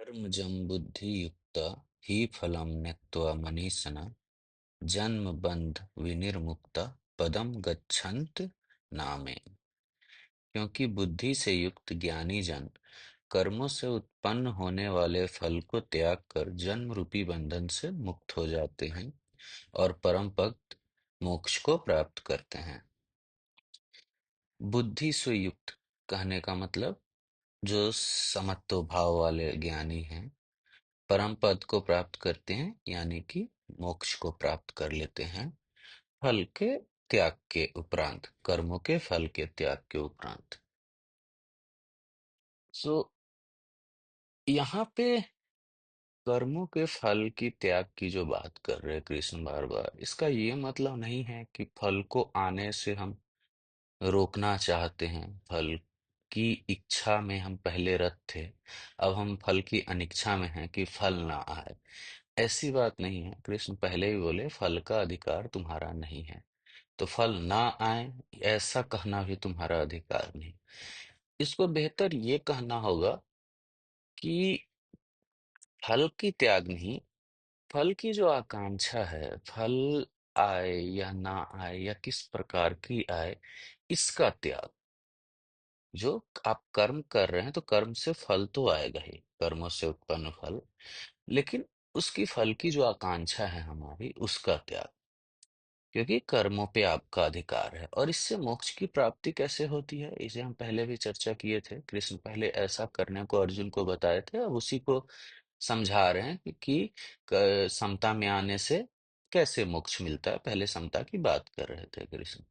कर्मजं बुद्धियुक्ता हि फलं त्यक्त्वा मनीषिणः जन्मबन्धविनिर्मुक्ता पदं गच्छन्ति नामे। क्योंकि बुद्धि से युक्त ज्ञानी जन कर्मों से उत्पन्न होने वाले फल को त्याग कर जन्म रूपी बंधन से मुक्त हो जाते हैं और परम पद मोक्ष को प्राप्त करते हैं। बुद्धि से युक्त कहने का मतलब जो समत्व भाव वाले ज्ञानी हैं परम पद को प्राप्त करते हैं, यानी कि मोक्ष को प्राप्त कर लेते हैं फल के त्याग के उपरांत, कर्मों के फल के त्याग के उपरांत। सो यहाँ पे कर्मों के फल की त्याग की जो बात कर रहे हैं कृष्ण बार बार, इसका ये मतलब नहीं है कि फल को आने से हम रोकना चाहते हैं। फल की इच्छा में हम पहले रत थे, अब हम फल की अनिच्छा में हैं कि फल ना आए। ऐसी बात नहीं है। कृष्ण पहले ही बोले फल का अधिकार तुम्हारा नहीं है, तो फल ना आए ऐसा कहना भी तुम्हारा अधिकार नहीं। इसको बेहतर ये कहना होगा कि फल की त्याग नहीं, फल की जो आकांक्षा है, फल आए या ना आए या किस प्रकार की आए, इसका त्याग। जो आप कर्म कर रहे हैं तो कर्म से फल तो आएगा ही, कर्मों से उत्पन्न फल, लेकिन उसकी फल की जो आकांक्षा है हमारी, उसका त्याग। क्योंकि कर्मों पे आपका अधिकार है और इससे मोक्ष की प्राप्ति कैसे होती है, इसे हम पहले भी चर्चा किए थे। कृष्ण पहले ऐसा करने को अर्जुन को बताए थे, अब उसी को समझा रहे हैं कि समता में आने से कैसे मोक्ष मिलता है। पहले समता की बात कर रहे थे कृष्ण।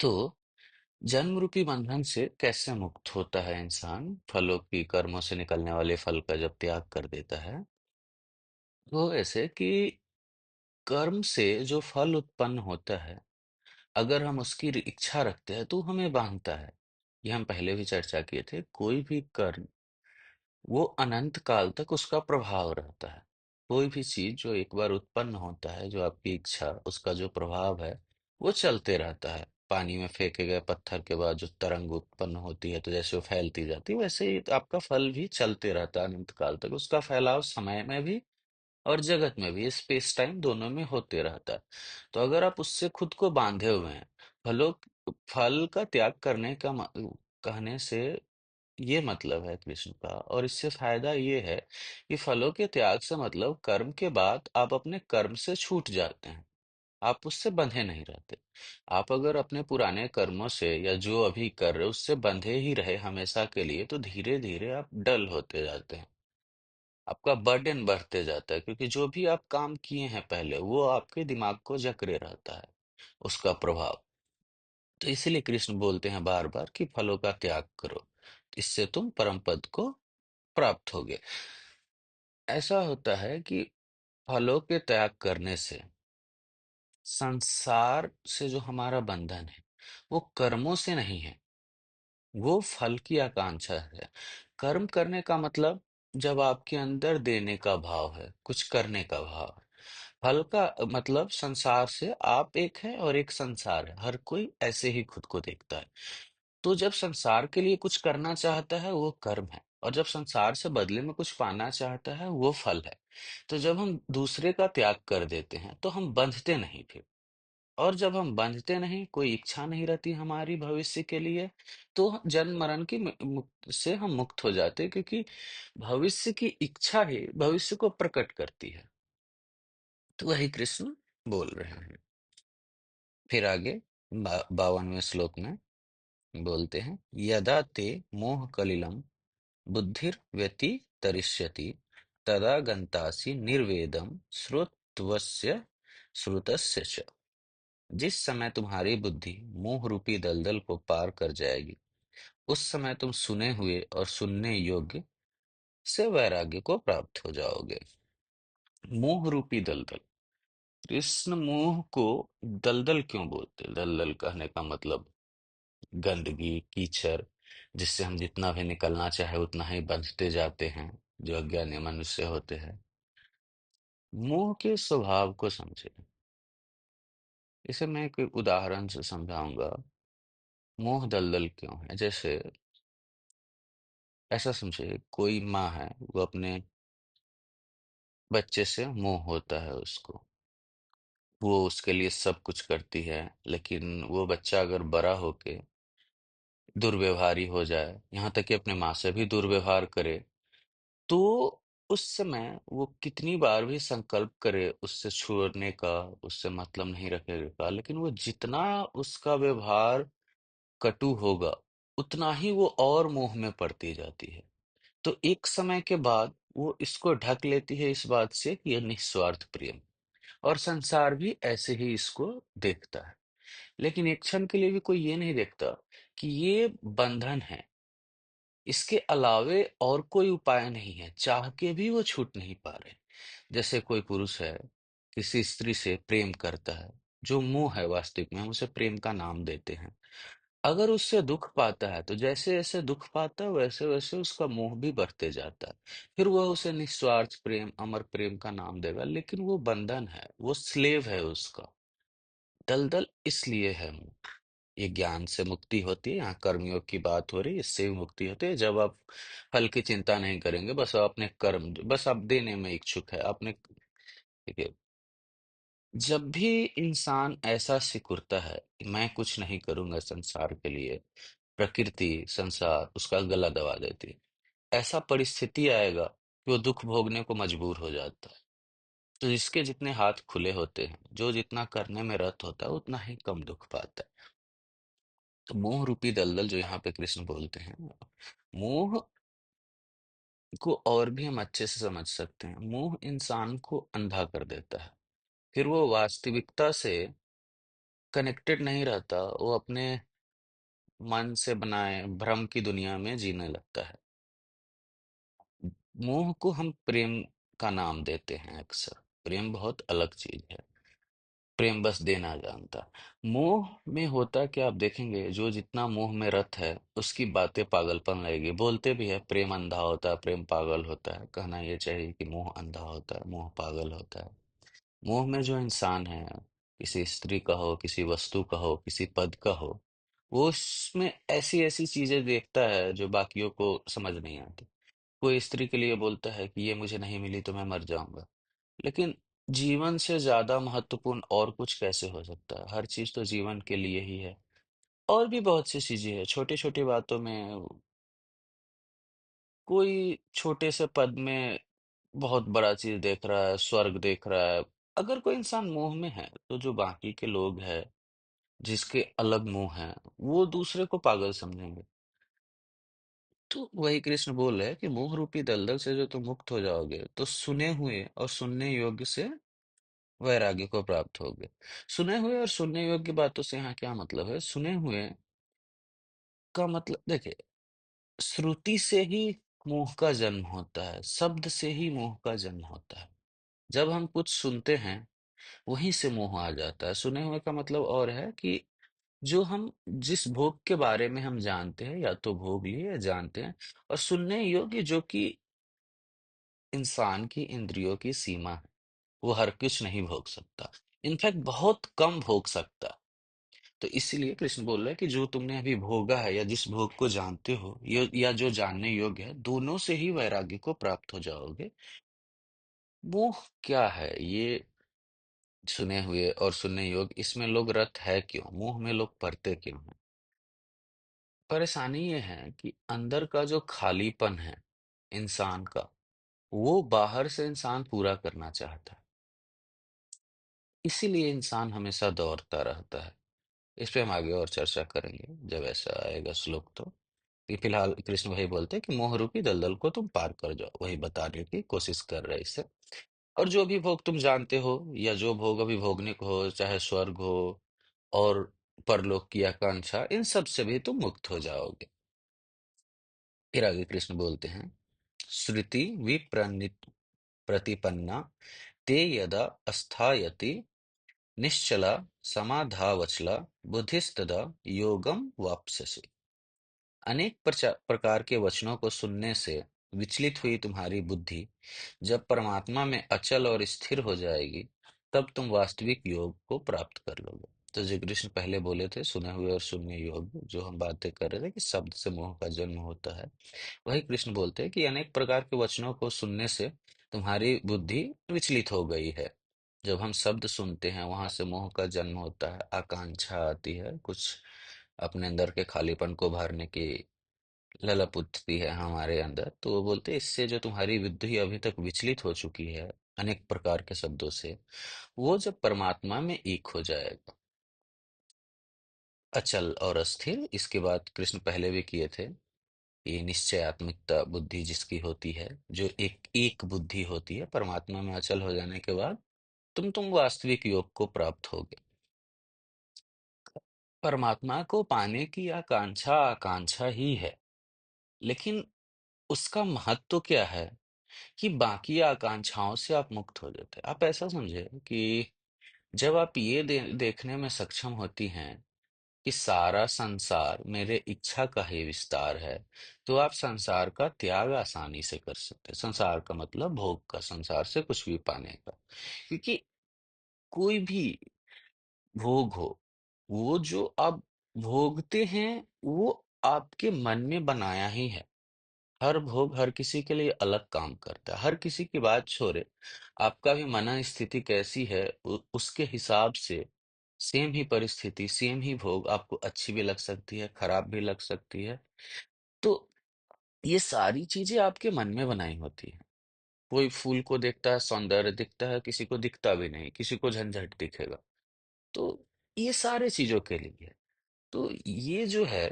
तो जन्म रूपी बंधन से कैसे मुक्त होता है इंसान, फलों की, कर्मों से निकलने वाले फल का जब त्याग कर देता है। वो ऐसे कि कर्म से जो फल उत्पन्न होता है, अगर हम उसकी इच्छा रखते हैं तो हमें बांधता है। ये हम पहले भी चर्चा किए थे। कोई भी कर्म वो अनंत काल तक उसका प्रभाव रहता है। कोई भी चीज जो एक बार उत्पन्न होता है, जो आपकी इच्छा, उसका जो प्रभाव है वो चलते रहता है। पानी में फेंके गए पत्थर के बाद जो तरंग उत्पन्न होती है, तो जैसे वो फैलती जाती है, वैसे ही आपका फल भी चलते रहता है अनंत काल तक। उसका फैलाव समय में भी और जगत में भी, स्पेस टाइम दोनों में होते रहता है। तो अगर आप उससे खुद को बांधे हुए हैं, फलों फल का त्याग करने का कहने से ये मतलब है कृष्ण का, और इससे फायदा ये है कि फलों के त्याग से मतलब कर्म के बाद आप अपने कर्म से छूट जाते हैं। आप उससे बंधे नहीं रहते। आप अगर अपने पुराने कर्मों से या जो अभी कर रहे हो उससे बंधे ही रहे हमेशा के लिए, तो धीरे धीरे आप डल होते जाते हैं। आपका बर्डन बढ़ते जाता है, क्योंकि जो भी आप काम किए हैं पहले वो आपके दिमाग को जकड़े रहता है, उसका प्रभाव। तो इसीलिए कृष्ण बोलते हैं बार बार कि फलों का त्याग करो, इससे तुम परम पद को प्राप्त होगे। ऐसा होता है कि फलों के त्याग करने से संसार से जो हमारा बंधन है वो कर्मों से नहीं है, वो फल की आकांक्षा है। कर्म करने का मतलब जब आपके अंदर देने का भाव है, कुछ करने का भाव है। फल का मतलब संसार से आप एक है और एक संसार है, हर कोई ऐसे ही खुद को देखता है। तो जब संसार के लिए कुछ करना चाहता है वो कर्म है, और जब संसार से बदले में कुछ पाना चाहता है वो फल है। तो जब हम दूसरे का त्याग कर देते हैं तो हम बंधते नहीं फिर। और जब हम बंधते नहीं, कोई इच्छा नहीं रहती हमारी भविष्य के लिए, तो जन्म मरण की से हम मुक्त हो जाते हैं, क्योंकि भविष्य की इच्छा ही भविष्य को प्रकट करती है। तो वही कृष्ण बोल रहे हैं। फिर आगे 52वें श्लोक में बोलते हैं, यदा ते मोह कलिलम बुद्धिर्व्यति तरिष्यति तदा गंतासि निर्वेदम श्रुतवस्य श्रुतस्य च। जिस समय तुम्हारी बुद्धि मोह रूपी दलदल को पार कर जाएगी, उस समय तुम सुने हुए और सुनने योग्य से वैराग्य को प्राप्त हो जाओगे। मोह रूपी दलदल, कृष्ण मोह को दलदल क्यों बोलते? दलदल कहने का मतलब गंदगी, कीचड़, जिससे हम जितना भी निकलना चाहे उतना ही बंधते जाते हैं, जो अज्ञानी मनुष्य होते हैं। मोह के स्वभाव को समझे, इसे मैं एक उदाहरण से समझाऊंगा। मोह दलदल क्यों है? जैसे ऐसा समझिए, कोई माँ है, वो अपने बच्चे से मोह होता है उसको, वो उसके लिए सब कुछ करती है, लेकिन वो बच्चा अगर बड़ा होके दुर्व्यवहारी हो जाए, यहाँ तक कि अपने माँ से भी दुर्व्यवहार करे, तो उस समय वो कितनी बार भी संकल्प करे उससे छोड़ने का, उससे मतलब नहीं रखने का, लेकिन वो जितना उसका व्यवहार कटु होगा, उतना ही वो और मोह में पड़ती जाती है। तो एक समय के बाद वो इसको ढक लेती है इस बात से कि यह निस्वार्थ प्रेम, और संसार भी ऐसे ही इसको देखता है। लेकिन एक क्षण के लिए भी कोई ये नहीं देखता कि ये बंधन है, इसके अलावे और कोई उपाय नहीं है, चाह के भी वो छूट नहीं पा रहे। जैसे कोई पुरुष है, किसी स्त्री से प्रेम करता है, जो मोह है, वास्तविक में हम उसे प्रेम का नाम देते हैं। अगर उससे दुख पाता है, तो जैसे जैसे दुख पाता है, वैसे वैसे उसका मोह भी बढ़ते जाता है। फिर वह उसे निस्वार्थ प्रेम, अमर प्रेम का नाम देगा, लेकिन वो बंधन है, वो स्लेव है उसका। दलदल इसलिए है मोह। ये ज्ञान से मुक्ति होती है, यहाँ कर्मयोग की बात हो रही है, इससे भी मुक्ति होती है जब आप फल की चिंता नहीं करेंगे, बस आप अपने कर्म, बस आप देने में इच्छुक है आपने। देखिए, जब भी इंसान ऐसा सिकुड़ता है कि मैं कुछ नहीं करूंगा संसार के लिए, प्रकृति, संसार उसका गला दबा देती है। ऐसा परिस्थिति आएगा कि वो दुख भोगने को मजबूर हो जाता है। तो जिसके जितने हाथ खुले होते हैं, जो जितना करने में रत होता है, उतना ही कम दुख पाता है। तो मोह रूपी दलदल जो यहाँ पे कृष्ण बोलते हैं, मोह को और भी हम अच्छे से समझ सकते हैं। मोह इंसान को अंधा कर देता है, फिर वो वास्तविकता से कनेक्टेड नहीं रहता, वो अपने मन से बनाए भ्रम की दुनिया में जीने लगता है। मोह को हम प्रेम का नाम देते हैं अक्सर। प्रेम बहुत अलग चीज है। प्रेम बस देना जानता। मोह में होता क्या, आप देखेंगे, जो जितना मोह में रत है, उसकी बातें पागलपन लगेगी। बोलते भी है प्रेम अंधा होता है, प्रेम पागल होता है। कहना ये चाहिए कि मोह अंधा होता है, मोह पागल होता है। मोह में जो इंसान है, किसी स्त्री का हो, किसी वस्तु का हो, किसी पद का हो, वो उसमें ऐसी ऐसी चीजें देखता है जो बाकियों को समझ नहीं आती। कोई स्त्री के लिए बोलता है कि ये मुझे नहीं मिली तो मैं मर जाऊंगा। लेकिन जीवन से ज्यादा महत्वपूर्ण और कुछ कैसे हो सकता है? हर चीज तो जीवन के लिए ही है। और भी बहुत सी चीजें हैं, छोटी छोटी बातों में। कोई छोटे से पद में बहुत बड़ा चीज देख रहा है, स्वर्ग देख रहा है। अगर कोई इंसान मोह में है, तो जो बाकी के लोग हैं, जिसके अलग मुंह हैं, वो दूसरे को पागल समझेंगे। तो वही कृष्ण बोल रहे हैं कि मोह रूपी दलदल से जो तुम मुक्त हो जाओगे, तो सुने हुए और सुनने योग्य से वैराग्य को प्राप्त होगे। सुने हुए और सुनने योग्य बातों से यहाँ क्या मतलब है? सुने हुए का मतलब देखिए, श्रुति से ही मोह का जन्म होता है, शब्द से ही मोह का जन्म होता है। जब हम कुछ सुनते हैं, वहीं से मोह आ जाता है। सुने हुए का मतलब और है कि जो हम जिस भोग के बारे में हम जानते हैं, या तो भोग लिए या जानते हैं, और सुनने योग्य जो कि इंसान की इंद्रियों की सीमा है। वो हर कुछ नहीं भोग सकता, इनफैक्ट बहुत कम भोग सकता। तो इसीलिए कृष्ण बोल रहे हैं कि जो तुमने अभी भोगा है, या जिस भोग को जानते हो, या जो जानने योग्य है, दोनों से ही वैराग्य को प्राप्त हो जाओगे। मोह क्या है ये? सुने हुए और सुनने योग्य, इसमें लोग रत है क्यों? मोह में लोग पड़ते क्यों हैं? परेशानी ये है कि अंदर का जो खालीपन है इंसान का, वो बाहर से इंसान पूरा करना चाहता है। इसीलिए इंसान हमेशा दौड़ता रहता है। इस पे हम आगे और चर्चा करेंगे जब ऐसा आएगा श्लोक तो। कि फिलहाल कृष्ण वही बोलते हैं कि मोह रूपी दलदल को तुम पार कर जाओ, वही बताने की कोशिश कर रहे हैं इससे। और जो भी भोग तुम जानते हो, या जो भोग अभी भोगने को हो, चाहे स्वर्ग हो और परलोक की आकांक्षा, इन सब से भी तुम मुक्त हो जाओगे। फिर आगे कृष्ण बोलते हैं, श्रुति विप्रनित प्रतिपन्ना ते यदा अस्थायति निश्चला समाधावचला बुद्धिस्तदा योगम वाप्स्यसि। अनेक प्रकार के वचनों को सुनने से विचलित हुई तुम्हारी बुद्धि जब परमात्मा में अचल और स्थिर हो जाएगी, तब तुम वास्तविक योग को प्राप्त कर लोगे। तो जो कृष्ण पहले बोले थे सुने हुए और सुनने योग्य, जो हम बातें कर रहे थे कि शब्द से मोह का जन्म होता है, वही कृष्ण बोलते हैं कि अनेक प्रकार के वचनों को सुनने से तुम्हारी बुद्धि विचलित हो गई है। जब हम शब्द सुनते हैं वहां से मोह का जन्म होता है, आकांक्षा आती है, कुछ अपने अंदर के खालीपन को भरने की ललक उठती है हमारे अंदर। तो वो बोलते हैं इससे जो तुम्हारी बुद्धि अभी तक विचलित हो चुकी है अनेक प्रकार के शब्दों से, वो जब परमात्मा में एक हो जाएगा, अचल और अस्थिर। इसके बाद कृष्ण पहले भी किए थे, ये निश्चयात्मिकता बुद्धि जिसकी होती है, जो एक एक बुद्धि होती है, परमात्मा में अचल हो जाने के बाद तुम वास्तविक योग को प्राप्त होगे। परमात्मा को पाने की आकांक्षा आकांक्षा ही है, लेकिन उसका महत्व क्या है कि बाकी आकांक्षाओं से आप मुक्त हो जाते हैं। आप ऐसा समझे कि जब आप ये देखने में सक्षम होती हैं कि सारा संसार मेरे इच्छा का ही विस्तार है, तो आप संसार का त्याग आसानी से कर सकते हैं। संसार का मतलब भोग का, संसार से कुछ भी पाने का। क्योंकि कोई भी भोग हो, वो जो आप भोगते हैं वो आपके मन में बनाया ही है। हर भोग हर किसी के लिए अलग काम करता है, हर किसी की बात छोड़े, आपका भी मन स्थिति कैसी है उसके हिसाब से सेम ही परिस्थिति, सेम ही भोग आपको अच्छी भी लग सकती है, खराब भी लग सकती है। तो ये सारी चीजें आपके मन में बनाई होती है। कोई फूल को देखता है सौंदर्य दिखता है, किसी को दिखता भी नहीं, किसी को झंझट दिखेगा। तो ये सारे चीजों के लिए है। तो ये जो है,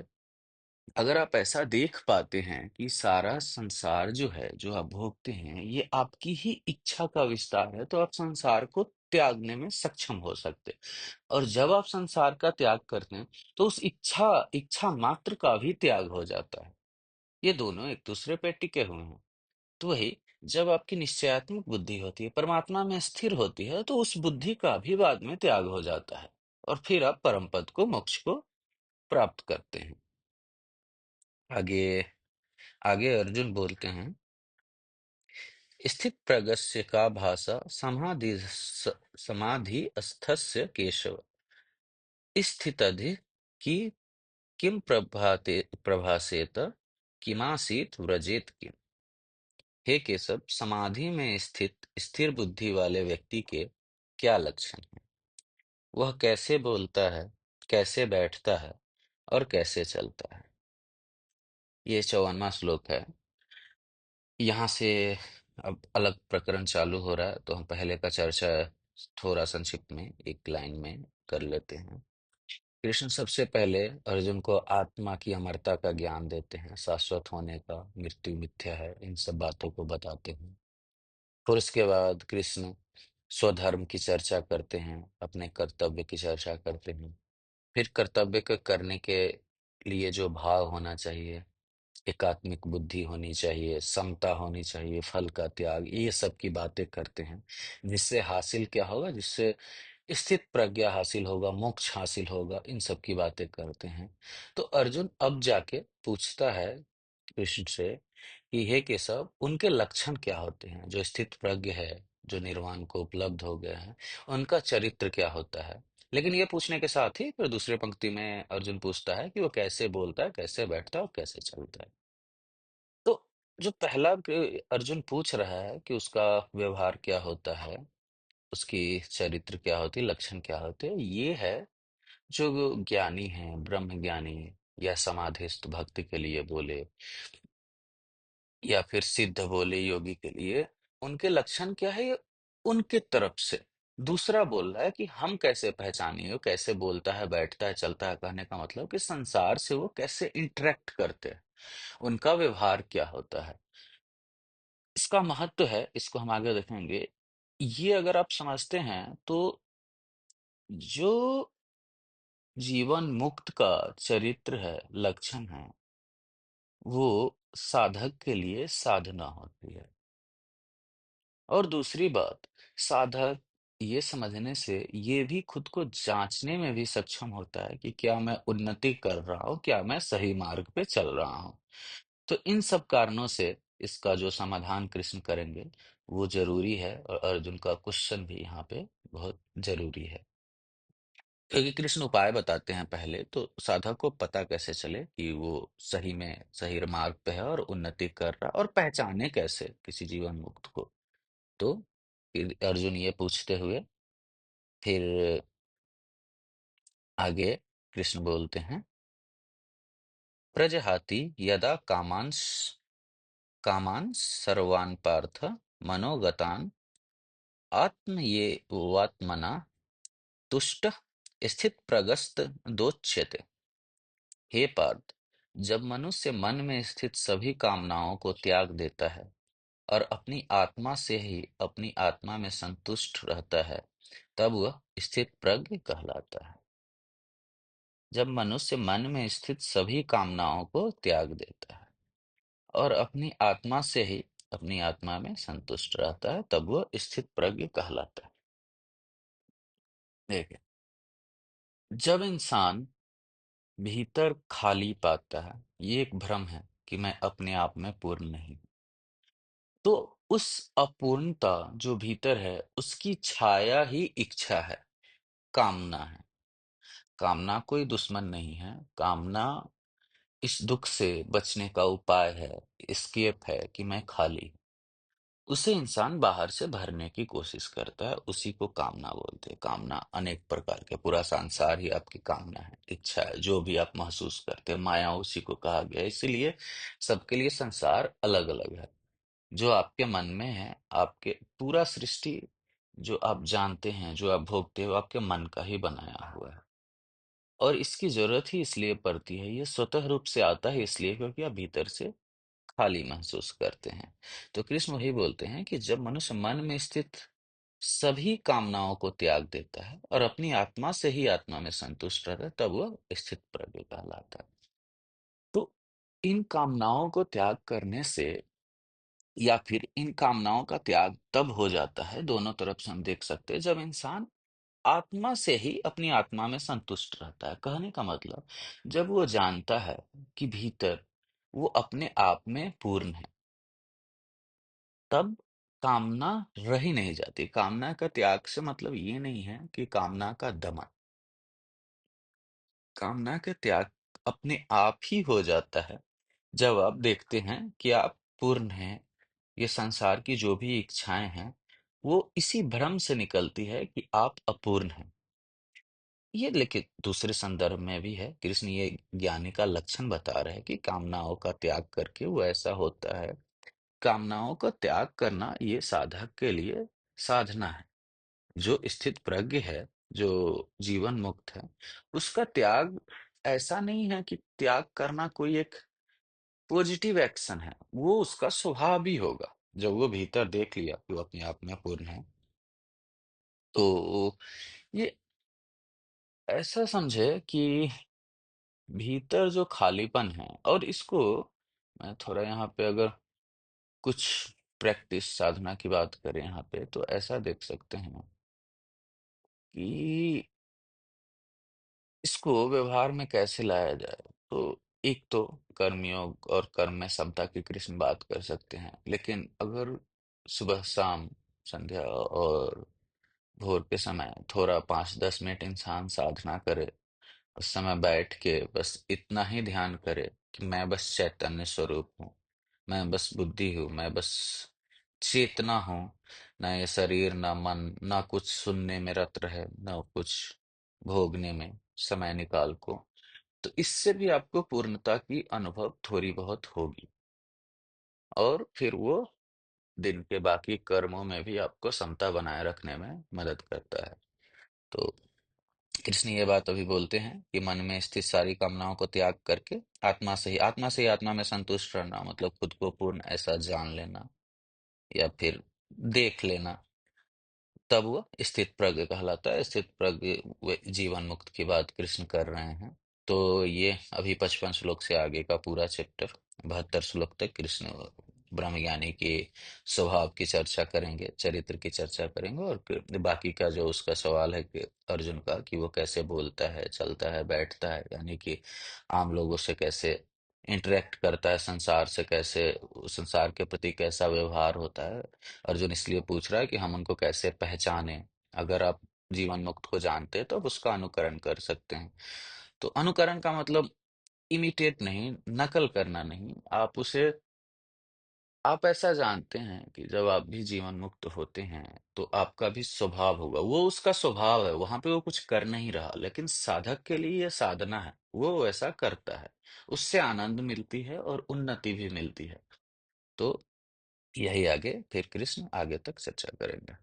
अगर आप ऐसा देख पाते हैं कि सारा संसार जो है, जो आप भोगते हैं, ये आपकी ही इच्छा का विस्तार है, तो आप संसार को त्यागने में सक्षम हो सकते हैं। और जब आप संसार का त्याग करते हैं, तो उस इच्छा इच्छा मात्र का भी त्याग हो जाता है। ये दोनों एक दूसरे पे टिके हुए हैं। तो वही, जब आपकी निश्चयात्मक बुद्धि होती है, परमात्मा में स्थिर होती है, तो उस बुद्धि का भी बाद में त्याग हो जाता है, और फिर आप परम पद को, मोक्ष को प्राप्त करते हैं। आगे आगे अर्जुन बोलते हैं, स्थित प्रगस्य का भाषा समाधि स्थस्य केशव, स्थितधि की किम प्रभासेत, किमासीत व्रजेत किम। हे केशव, समाधि में स्थित स्थिर बुद्धि वाले व्यक्ति के क्या लक्षण है? वह कैसे बोलता है, कैसे बैठता है और कैसे चलता है? ये 54वां श्लोक है। यहाँ से अब अलग प्रकरण चालू हो रहा है, तो हम पहले का चर्चा थोड़ा संक्षिप्त में एक लाइन में कर लेते हैं। कृष्ण सबसे पहले अर्जुन को आत्मा की अमरता का ज्ञान देते हैं, शाश्वत होने का, मृत्यु मिथ्या है, इन सब बातों को बताते हैं। फिर उसके बाद कृष्ण स्वधर्म की चर्चा करते हैं, अपने कर्तव्य की चर्चा करते हैं। फिर कर्तव्य को करने के लिए जो भाव होना चाहिए, एकात्मिक बुद्धि होनी चाहिए, समता होनी चाहिए, फल का त्याग, ये सब की बातें करते हैं। जिससे हासिल क्या होगा, जिससे स्थित प्रज्ञा हासिल होगा, मोक्ष हासिल होगा, इन सब की बातें करते हैं। तो अर्जुन अब जाके पूछता है कृष्ण से कि हे केशव, उनके लक्षण क्या होते हैं, जो स्थित प्रज्ञ है, जो निर्वाण को उपलब्ध हो गया है, उनका चरित्र क्या होता है। लेकिन ये पूछने के साथ ही फिर दूसरे पंक्ति में अर्जुन पूछता है कि वो कैसे बोलता है, कैसे बैठता है और कैसे चलता है। तो जो पहला अर्जुन पूछ रहा है कि उसका व्यवहार क्या होता है, उसकी चरित्र क्या होती है, लक्षण क्या होते हैं, ये है जो ज्ञानी है, ब्रह्म ज्ञानी या समाधिस्थ भक्ति के लिए बोले, या फिर सिद्ध बोले योगी के लिए, उनके लक्षण क्या है, ये उनके तरफ से दूसरा बोल रहा है कि हम कैसे पहचानिए वो कैसे बोलता है, बैठता है, चलता है। कहने का मतलब कि संसार से वो कैसे इंटरेक्ट करते हैं, उनका व्यवहार क्या होता है, इसका महत्व है, इसको हम आगे देखेंगे। ये अगर आप समझते हैं तो जो जीवन मुक्त का चरित्र है, लक्षण है, वो साधक के लिए साधना होती है। और दूसरी बात, साधक ये समझने से ये भी खुद को जांचने में भी सक्षम होता है कि क्या मैं उन्नति कर रहा हूँ, क्या मैं सही मार्ग पे चल रहा हूँ। तो इन सब कारणों से इसका जो समाधान कृष्ण करेंगे वो जरूरी है, और अर्जुन का क्वेश्चन भी यहाँ पे बहुत जरूरी है। क्योंकि कृष्ण उपाय बताते हैं पहले, तो साधक को पता कैसे चले कि वो सही में सही मार्ग पे है और उन्नति कर रहा, और पहचाने कैसे किसी जीवन मुक्त को। तो फिर अर्जुन ये पूछते हुए फिर आगे कृष्ण बोलते हैं, प्रजहाति यदा कामान् सर्वान् पार्थ मनोगतान् आत्म ये वात्मना तुष्ट स्थित प्रगस्त दोच्यते। हे पार्थ, जब मनुष्य मन में स्थित सभी कामनाओं को त्याग देता है और अपनी आत्मा से ही अपनी आत्मा में संतुष्ट रहता है, तब वह स्थित प्रज्ञ कहलाता है। जब मनुष्य मन में स्थित सभी कामनाओं को त्याग देता है और अपनी आत्मा से ही अपनी आत्मा में संतुष्ट रहता है, तब वह स्थित प्रज्ञ कहलाता है। देखिए, जब इंसान भीतर खाली पाता है, ये एक भ्रम है कि मैं अपने आप में पूर्ण नहीं हूं, तो उस अपूर्णता जो भीतर है उसकी छाया ही इच्छा है, कामना है। कामना कोई दुश्मन नहीं है। कामना इस दुख से बचने का उपाय है, एस्केप है कि मैं खाली हूं। उसे इंसान बाहर से भरने की कोशिश करता है, उसी को कामना बोलते हैं। कामना अनेक प्रकार के, पूरा संसार ही आपकी कामना है, इच्छा है, जो भी आप महसूस करते हैं, माया उसी को कहा गया है। इसीलिए सबके लिए संसार अलग अलग है। जो आपके मन में है, आपके पूरा सृष्टि जो आप जानते हैं, जो आप भोगते हो, आपके मन का ही बनाया हुआ है। और इसकी जरूरत ही इसलिए पड़ती है, ये स्वतः रूप से आता है इसलिए क्योंकि आप भीतर से खाली महसूस करते हैं। तो कृष्ण वही बोलते हैं कि जब मनुष्य मन में स्थित सभी कामनाओं को त्याग देता है और अपनी आत्मा से ही आत्मा में संतुष्ट रहता है, तब वह स्थित प्रज्ञ कहलाता है। तो इन कामनाओं को त्याग करने से, या फिर इन कामनाओं का त्याग तब हो जाता है, दोनों तरफ से हम देख सकते हैं, जब इंसान आत्मा से ही अपनी आत्मा में संतुष्ट रहता है। कहने का मतलब, जब वो जानता है कि भीतर वो अपने आप में पूर्ण है, तब कामना रह ही नहीं जाती। कामना का त्याग से मतलब ये नहीं है कि कामना का दमन। कामना का त्याग अपने आप ही हो जाता है जब आप देखते हैं कि आप पूर्ण हैं। ये संसार की जो भी इच्छाएं हैं, वो इसी भ्रम से निकलती है कि आप अपूर्ण हैं। ये लेकिन दूसरे संदर्भ में भी है। कृष्ण ये ज्ञानी का लक्षण बता रहे हैं कि कामनाओं का त्याग करके वो ऐसा होता है। कामनाओं का त्याग करना ये साधक के लिए साधना है। जो स्थित प्रज्ञ है, जो जीवन मुक्त है, उसका त्याग ऐसा नहीं है कि त्याग करना कोई एक पॉजिटिव एक्शन है। वो उसका स्वभाव भी होगा। जब वो भीतर देख लिया कि वो अपने आप में पूर्ण है, तो ये ऐसा समझे कि भीतर जो खालीपन है, और इसको मैं थोड़ा यहाँ पे अगर कुछ प्रैक्टिस साधना की बात करें यहाँ पे, तो ऐसा देख सकते हैं कि इसको व्यवहार में कैसे लाया जाए। तो एक तो कर्मयोग और कर्म में समता की कृष्ण बात कर सकते हैं, लेकिन अगर सुबह शाम संध्या और भोर के समय थोड़ा 5-10 मिनट इंसान साधना करे, उस समय बैठ के बस इतना ही ध्यान करे कि मैं बस चैतन्य स्वरूप हूँ, मैं बस बुद्धि हूँ, मैं बस चेतना हूँ, ना ये शरीर, ना मन, ना कुछ सुनने में रत रहे, ना कुछ भोगने में समय निकाल को। तो इससे भी आपको पूर्णता की अनुभव थोड़ी बहुत होगी, और फिर वो दिन के बाकी कर्मों में भी आपको समता बनाए रखने में मदद करता है। तो कृष्ण ये बात अभी बोलते हैं कि मन में स्थित सारी कामनाओं को त्याग करके आत्मा से ही आत्मा में संतुष्ट रहना, मतलब खुद को पूर्ण ऐसा जान लेना या फिर देख लेना, तब वह स्थित प्रज्ञ कहलाता है। स्थित प्रज्ञ जीवन मुक्त की बात कृष्ण कर रहे हैं। तो ये अभी 55 श्लोक से आगे का पूरा चैप्टर, 72 श्लोक तक कृष्ण ब्रह्मज्ञानी के स्वभाव की चर्चा करेंगे, चरित्र की चर्चा करेंगे, और बाकी का जो उसका सवाल है कि अर्जुन का, कि वो कैसे बोलता है, चलता है, बैठता है, यानी कि आम लोगों से कैसे इंटरेक्ट करता है, संसार से कैसे, संसार के प्रति कैसा व्यवहार होता है। अर्जुन इसलिए पूछ रहा है कि हम उनको कैसे पहचाने। अगर आप जीवन मुक्त को जानते हैं तो अब उसका अनुकरण कर सकते हैं। तो अनुकरण का मतलब इमिटेट नहीं, नकल करना नहीं, आप ऐसा जानते हैं कि जब आप भी जीवन मुक्त होते हैं तो आपका भी स्वभाव होगा, वो उसका स्वभाव है, वहां पे वो कुछ कर नहीं रहा, लेकिन साधक के लिए ये साधना है, वो ऐसा करता है, उससे आनंद मिलती है और उन्नति भी मिलती है। तो यही आगे फिर कृष्ण आगे तक चर्चा करेंगे।